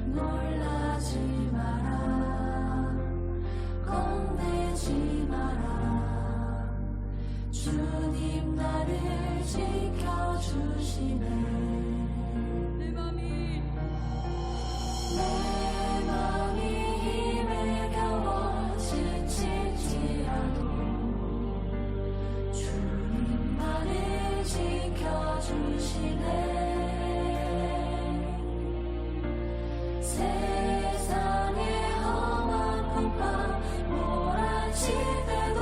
놀라지 마라 겁내지 마라 주님 나를 지켜주시네 내 맘이 힘에 겨워 지칠지라도 주님 나를 지켜주시네 세상의 험한 풍파 몰아칠 때도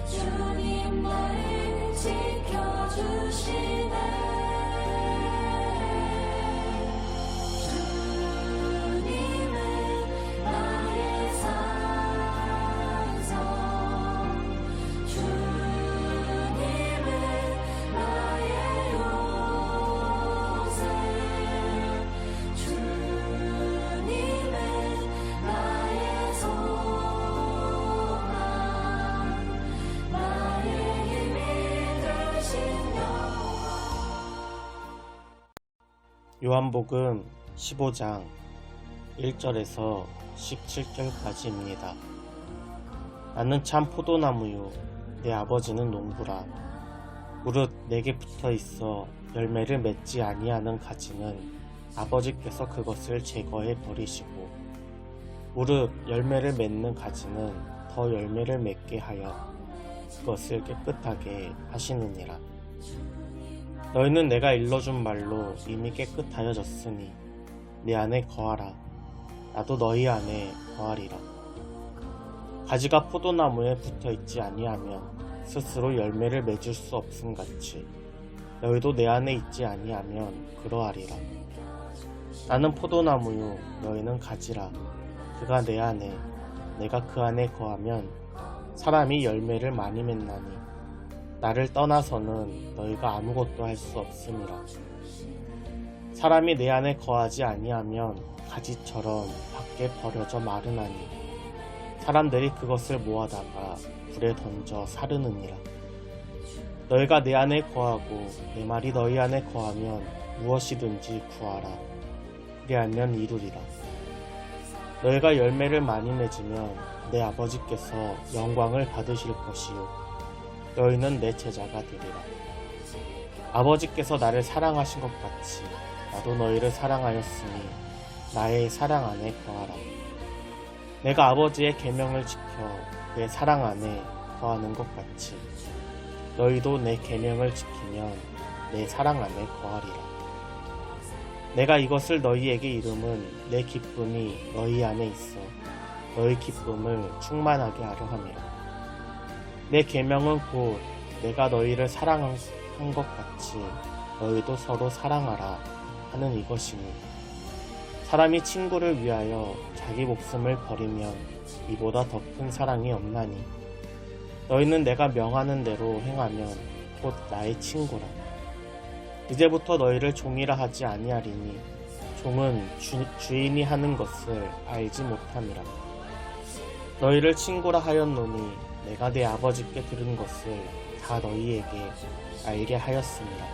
주님 나를 지켜주시네 주님은 나의 산성 주님은 나의 요새 주님은 나의 소망 나의 힘이 되신 여호와 요한복음 15장 1절에서 17절까지입니다. 나는 참 포도나무요 내 아버지는 농부라. 무릇 내게 붙어 있어 열매를 맺지 아니하는 가지는 아버지께서 그것을 제거해 버리시고 무릇 열매를 맺는 가지는 더 열매를 맺게 하여 그것을 깨끗하게 하시느니라. 너희는 내가 일러준 말로 이미 깨끗하여졌으니 내 안에 거하라. 나도 너희 안에 거하리라. 가지가 포도나무에 붙어있지 아니하면 스스로 열매를 맺을 수 없음같이 너희도 내 안에 있지 아니하면 그러하리라. 나는 포도나무요 너희는 가지라. 그가 내 안에 내가 그 안에 거하면 사람이 열매를 많이 맺나니 나를 떠나서는 너희가 아무것도 할 수 없음이라. 사람이 내 안에 거하지 아니하면 가지처럼 밖에 버려져 마르나니 사람들이 그것을 모아다가 불에 던져 사르느니라. 너희가 내 안에 거하고 내 말이 너희 안에 거하면 무엇이든지 구하라. 그리하면 이루리라. 너희가 열매를 많이 맺으면 내 아버지께서 영광을 받으실 것이요 너희는 내 제자가 되리라. 아버지께서 나를 사랑하신 것 같이 나도 너희를 사랑하였으니 나의 사랑 안에 거하라. 내가 아버지의 계명을 지켜 내 사랑 안에 거하는 것 같이 너희도 내 계명을 지키면 내 사랑 안에 거하리라. 내가 이것을 너희에게 이름은 내 기쁨이 너희 안에 있어 너희 기쁨을 충만하게 하려 함이라. 내 계명은 곧 내가 너희를 사랑한 것 같이 너희도 서로 사랑하라 하는 이것이니 사람이 친구를 위하여 자기 목숨을 버리면 이보다 더 큰 사랑이 없나니 너희는 내가 명하는 대로 행하면 곧 나의 친구라. 이제부터 너희를 종이라 하지 아니하리니 종은 주인이 하는 것을 알지 못함이라. 너희를 친구라 하였노니 내가 내 아버지께 들은 것을 다 너희에게 알게 하였습니다.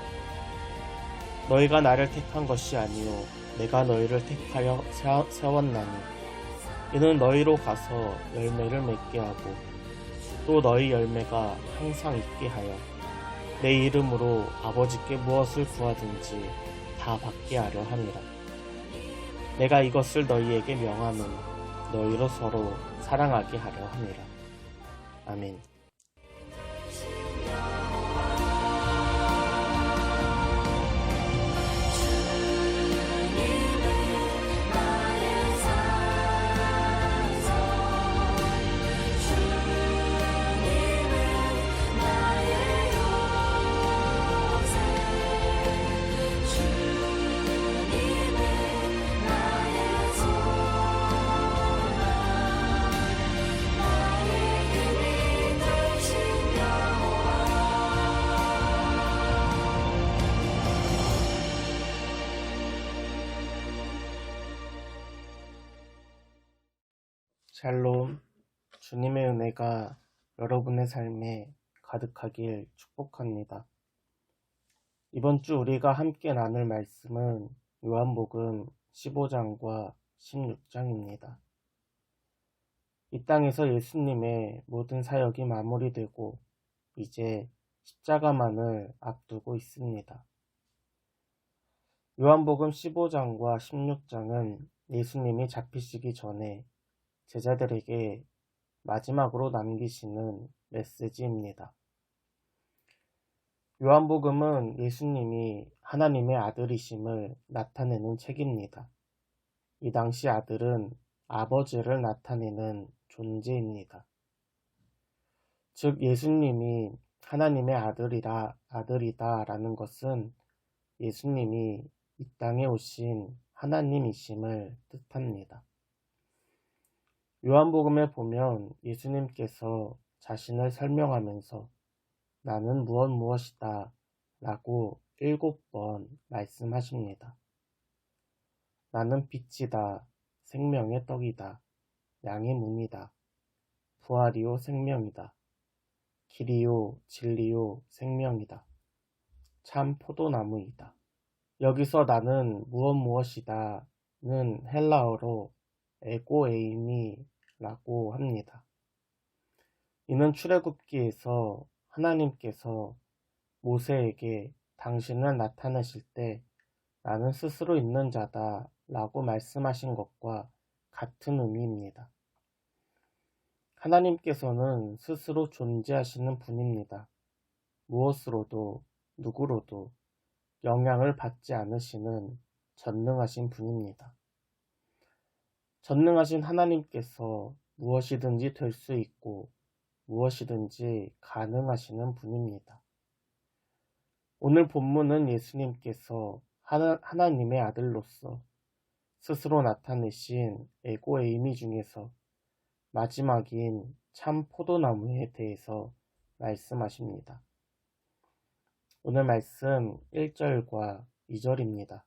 너희가 나를 택한 것이 아니요 내가 너희를 택하여 세웠나니 이는 너희로 가서 열매를 맺게 하고 또 너희 열매가 항상 있게 하여 내 이름으로 아버지께 무엇을 구하든지 다 받게 하려 함이라. 내가 이것을 너희에게 명함은 너희로 서로 사랑하게 하려 함이라. 아멘. 샬롬, 주님의 은혜가 여러분의 삶에 가득하길 축복합니다. 이번 주 우리가 함께 나눌 말씀은 요한복음 15장과 16장입니다. 이 땅에서 예수님의 모든 사역이 마무리되고 이제 십자가만을 앞두고 있습니다. 요한복음 15장과 16장은 예수님이 잡히시기 전에 제자들에게 마지막으로 남기시는 메시지입니다. 요한복음은 예수님이 하나님의 아들이심을 나타내는 책입니다. 이 당시 아들은 아버지를 나타내는 존재입니다. 즉 예수님이 하나님의 아들이다 라는 것은 예수님이 이 땅에 오신 하나님이심을 뜻합니다. 요한복음에 보면 예수님께서 자신을 설명하면서 나는 무엇이다 라고 7번 말씀하십니다. 나는 빛이다, 생명의 떡이다, 양의 문이다, 부활이요 생명이다, 길이요 진리요 생명이다, 참 포도나무이다. 여기서 나는 무엇이다는 헬라어로 에고에이미라고 합니다. 이는 출애굽기에서 하나님께서 모세에게 당신을 나타내실 때 나는 스스로 있는 자다 라고 말씀하신 것과 같은 의미입니다. 하나님께서는 스스로 존재하시는 분입니다. 무엇으로도 누구로도 영향을 받지 않으시는 전능하신 분입니다. 전능하신 하나님께서 무엇이든지 될 수 있고 무엇이든지 가능하시는 분입니다. 오늘 본문은 예수님께서 하나님의 아들로서 스스로 나타내신 에고에이미 중에서 마지막인 참 포도나무에 대해서 말씀하십니다. 오늘 말씀 1절과 2절입니다.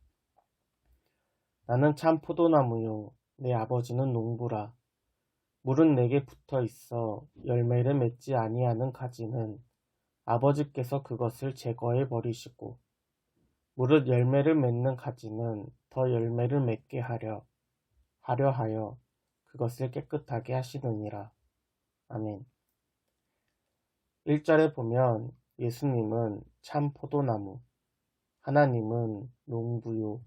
나는 참 포도나무요 내 아버지는 농부라. 물은 내게 붙어 있어 열매를 맺지 아니하는 가지는 아버지께서 그것을 제거해 버리시고 무릇 열매를 맺는 가지는 더 열매를 맺게 하려 하여 그것을 깨끗하게 하시느니라. 아멘. 1절에 보면 예수님은 참 포도나무, 하나님은 농부요.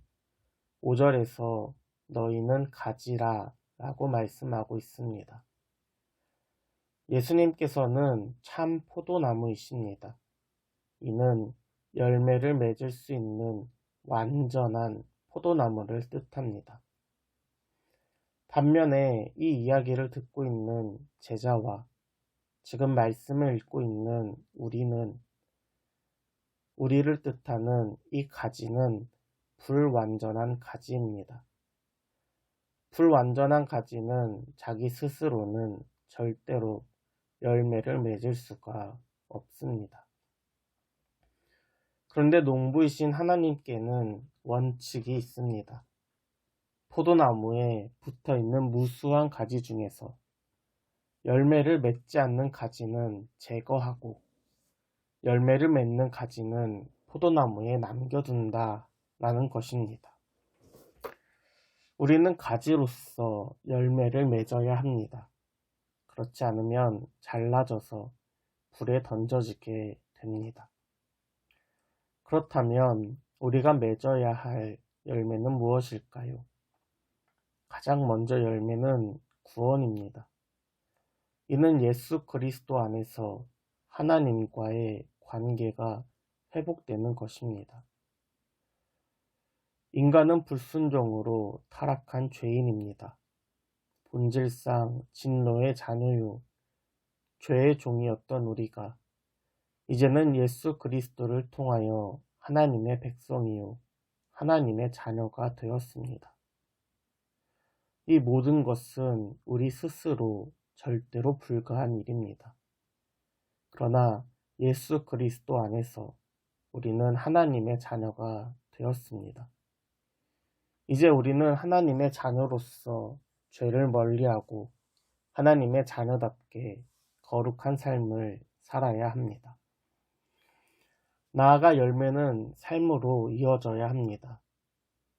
5절에서 너희는 가지라 라고 말씀하고 있습니다. 예수님께서는 참 포도나무이십니다. 이는 열매를 맺을 수 있는 완전한 포도나무를 뜻합니다. 반면에 이 이야기를 듣고 있는 제자와 지금 말씀을 읽고 있는 우리를 뜻하는 이 가지는 불완전한 가지입니다. 불완전한 가지는 자기 스스로는 절대로 열매를 맺을 수가 없습니다. 그런데 농부이신 하나님께는 원칙이 있습니다. 포도나무에 붙어있는 무수한 가지 중에서 열매를 맺지 않는 가지는 제거하고 열매를 맺는 가지는 포도나무에 남겨둔다 라는 것입니다. 우리는 가지로서 열매를 맺어야 합니다. 그렇지 않으면 잘라져서 불에 던져지게 됩니다. 그렇다면 우리가 맺어야 할 열매는 무엇일까요? 가장 먼저 열매는 구원입니다. 이는 예수 그리스도 안에서 하나님과의 관계가 회복되는 것입니다. 인간은 불순종으로 타락한 죄인입니다. 본질상 진노의 자녀요, 죄의 종이었던 우리가 이제는 예수 그리스도를 통하여 하나님의 백성이요, 하나님의 자녀가 되었습니다. 이 모든 것은 우리 스스로 절대로 불가한 일입니다. 그러나 예수 그리스도 안에서 우리는 하나님의 자녀가 되었습니다. 이제 우리는 하나님의 자녀로서 죄를 멀리하고 하나님의 자녀답게 거룩한 삶을 살아야 합니다. 나아가 열매는 삶으로 이어져야 합니다.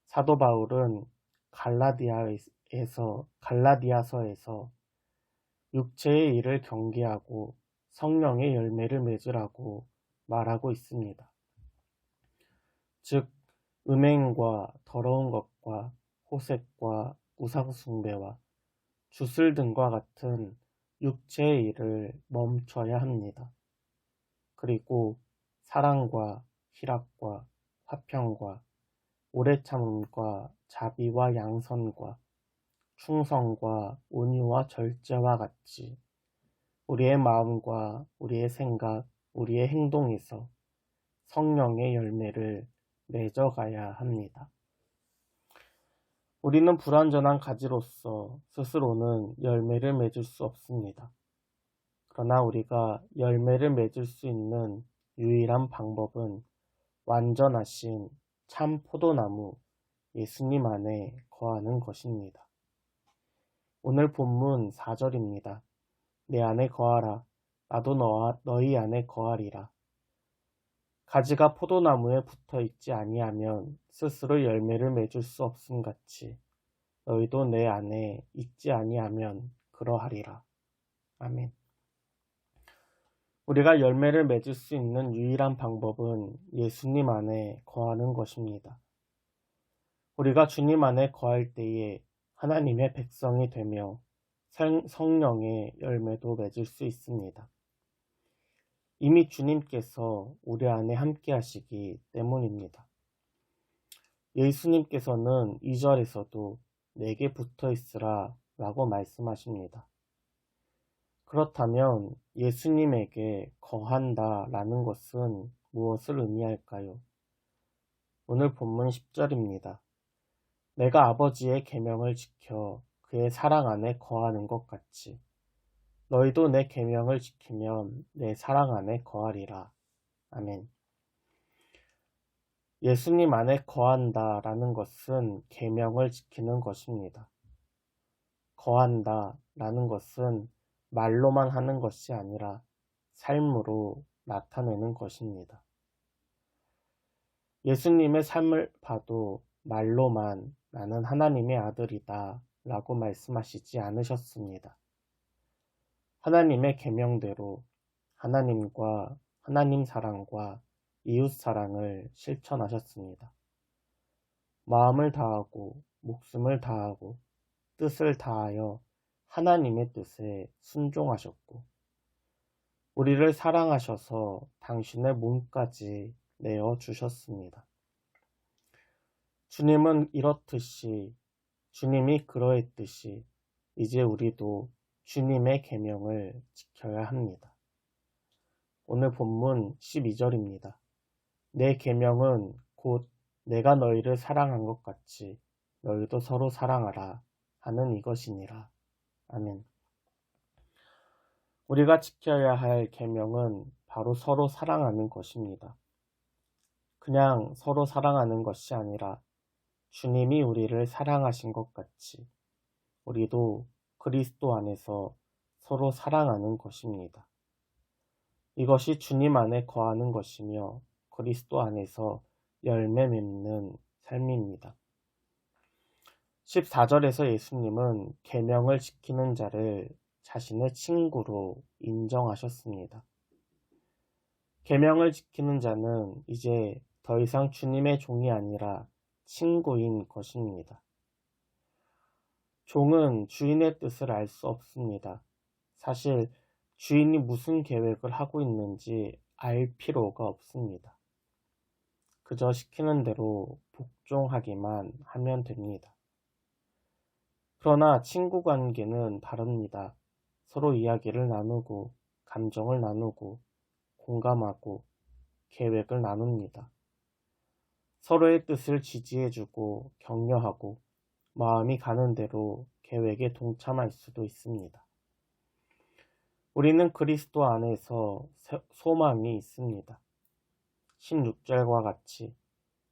사도 바울은 갈라디아서에서 육체의 일을 경계하고 성령의 열매를 맺으라고 말하고 있습니다. 즉, 음행과 더러운 것과 호색과 우상숭배와 주술 등과 같은 육체의 일을 멈춰야 합니다. 그리고 사랑과 희락과 화평과 오래 참음과 자비와 양선과 충성과 온유와 절제와 같이 우리의 마음과 우리의 생각, 우리의 행동에서 성령의 열매를 맺어가야 합니다. 우리는 불완전한 가지로서 스스로는 열매를 맺을 수 없습니다. 그러나 우리가 열매를 맺을 수 있는 유일한 방법은 완전하신 참 포도나무 예수님 안에 거하는 것입니다. 오늘 본문 4절입니다. 내 안에 거하라. 나도 너희 안에 거하리라. 가지가 포도나무에 붙어 있지 아니하면 스스로 열매를 맺을 수 없음 같이 너희도 내 안에 있지 아니하면 그러하리라. 아멘. 우리가 열매를 맺을 수 있는 유일한 방법은 예수님 안에 거하는 것입니다. 우리가 주님 안에 거할 때에 하나님의 백성이 되며 성령의 열매도 맺을 수 있습니다. 이미 주님께서 우리 안에 함께 하시기 때문입니다. 예수님께서는 2절에서도 내게 붙어 있으라 라고 말씀하십니다. 그렇다면 예수님에게 거한다 라는 것은 무엇을 의미할까요? 오늘 본문 10절입니다. 내가 아버지의 계명을 지켜 그의 사랑 안에 거하는 것 같이 너희도 내 계명을 지키면 내 사랑 안에 거하리라. 아멘. 예수님 안에 거한다 라는 것은 계명을 지키는 것입니다. 거한다 라는 것은 말로만 하는 것이 아니라 삶으로 나타내는 것입니다. 예수님의 삶을 봐도 말로만 나는 하나님의 아들이다 라고 말씀하시지 않으셨습니다. 하나님의 계명대로 하나님과 하나님 사랑과 이웃 사랑을 실천하셨습니다. 마음을 다하고 목숨을 다하고 뜻을 다하여 하나님의 뜻에 순종하셨고 우리를 사랑하셔서 당신의 몸까지 내어 주셨습니다. 주님은 이렇듯이 주님이 그러했듯이 이제 우리도 주님의 계명을 지켜야 합니다. 오늘 본문 12절입니다. 내 계명은 곧 내가 너희를 사랑한 것 같이 너희도 서로 사랑하라 하는 이것이니라. 아멘. 우리가 지켜야 할 계명은 바로 서로 사랑하는 것입니다. 그냥 서로 사랑하는 것이 아니라 주님이 우리를 사랑하신 것 같이 우리도 그리스도 안에서 서로 사랑하는 것입니다. 이것이 주님 안에 거하는 것이며 그리스도 안에서 열매 맺는 삶입니다. 14절에서 예수님은 계명을 지키는 자를 자신의 친구로 인정하셨습니다. 계명을 지키는 자는 이제 더 이상 주님의 종이 아니라 친구인 것입니다. 종은 주인의 뜻을 알 수 없습니다. 사실 주인이 무슨 계획을 하고 있는지 알 필요가 없습니다. 그저 시키는 대로 복종하기만 하면 됩니다. 그러나 친구 관계는 다릅니다. 서로 이야기를 나누고 감정을 나누고 공감하고 계획을 나눕니다. 서로의 뜻을 지지해주고 격려하고 마음이 가는 대로 계획에 동참할 수도 있습니다. 우리는 그리스도 안에서 소망이 있습니다. 16절과 같이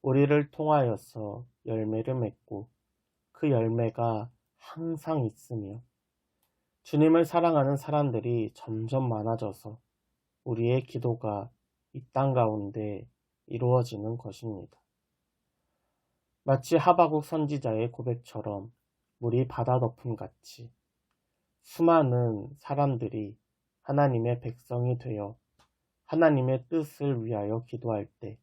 우리를 통하여서 열매를 맺고 그 열매가 항상 있으며 주님을 사랑하는 사람들이 점점 많아져서 우리의 기도가 이 땅 가운데 이루어지는 것입니다. 마치 하박국 선지자의 고백처럼 물이 바다 덮음 같이 수많은 사람들이 하나님의 백성이 되어 하나님의 뜻을 위하여 기도할 때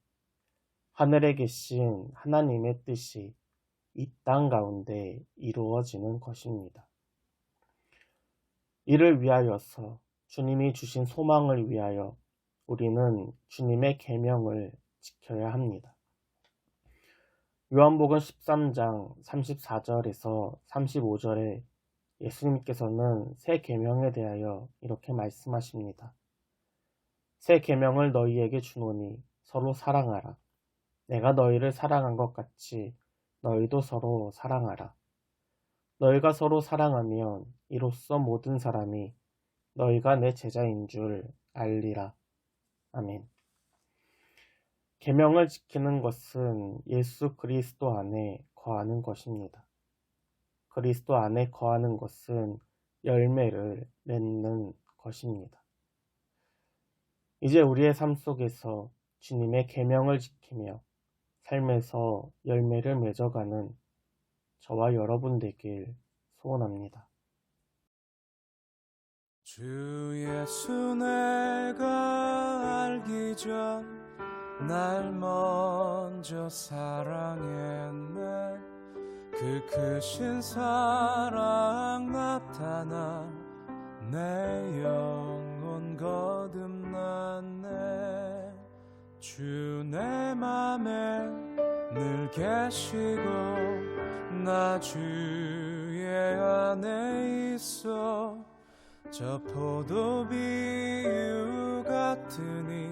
하늘에 계신 하나님의 뜻이 이 땅 가운데 이루어지는 것입니다. 이를 위하여서 주님이 주신 소망을 위하여 우리는 주님의 계명을 지켜야 합니다. 요한복음 13장 34절에서 35절에 예수님께서는 새 계명에 대하여 이렇게 말씀하십니다. 새 계명을 너희에게 주노니 서로 사랑하라. 내가 너희를 사랑한 것 같이 너희도 서로 사랑하라. 너희가 서로 사랑하면 이로써 모든 사람이 너희가 내 제자인 줄 알리라. 아멘. 계명을 지키는 것은 예수 그리스도 안에 거하는 것입니다. 그리스도 안에 거하는 것은 열매를 맺는 것입니다. 이제 우리의 삶 속에서 주님의 계명을 지키며 삶에서 열매를 맺어가는 저와 여러분 되길 소원합니다. 주 예수 내가 알기 전 날 먼저 사랑했네. 그 크신 사랑 나타나 내 영혼 거듭났네. 주 내 맘에 늘 계시고 나 주의 안에 있어. 저 포도 비유 같으니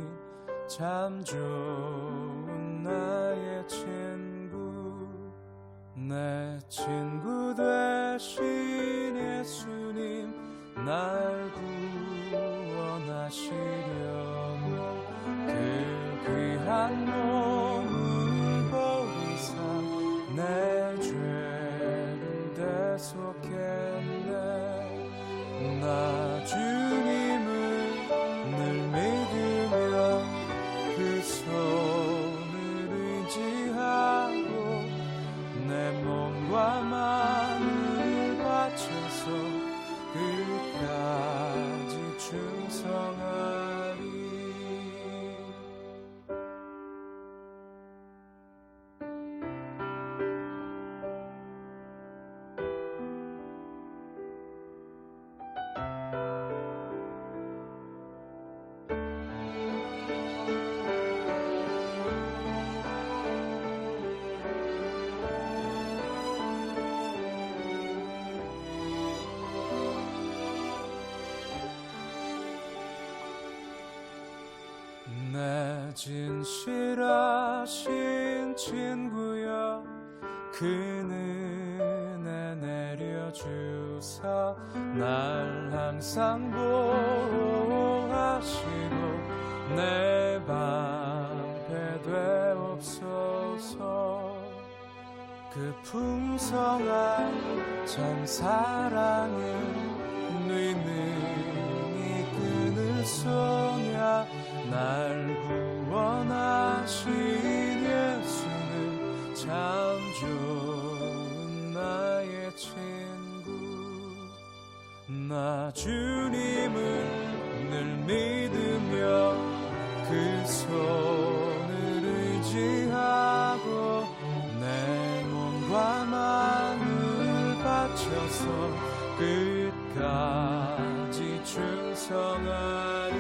참 좋은 나의 친구. 내 친구 되신 예수님 날 구원하시려고 그 귀한 몸을 버리사 내 죄를 대속했네. 나 주님을 늘 믿으며 그 손을 의지하고 내 몸과 마음을 바쳐서 끝까지 충성하리. 내 진실하신 친구여 그 은혜 내려주사 날 항상 보호하시고 내 방패 되옵소서. 그 풍성한 참 사랑은 네 능히 끈을 쏘냐. 날 구원하신 예수는 참 좋은 나의 친구. 나 주님을 늘 믿으며 그 손을 의지하고 내 몸과 마음을 바쳐서 끝까지 충성하리.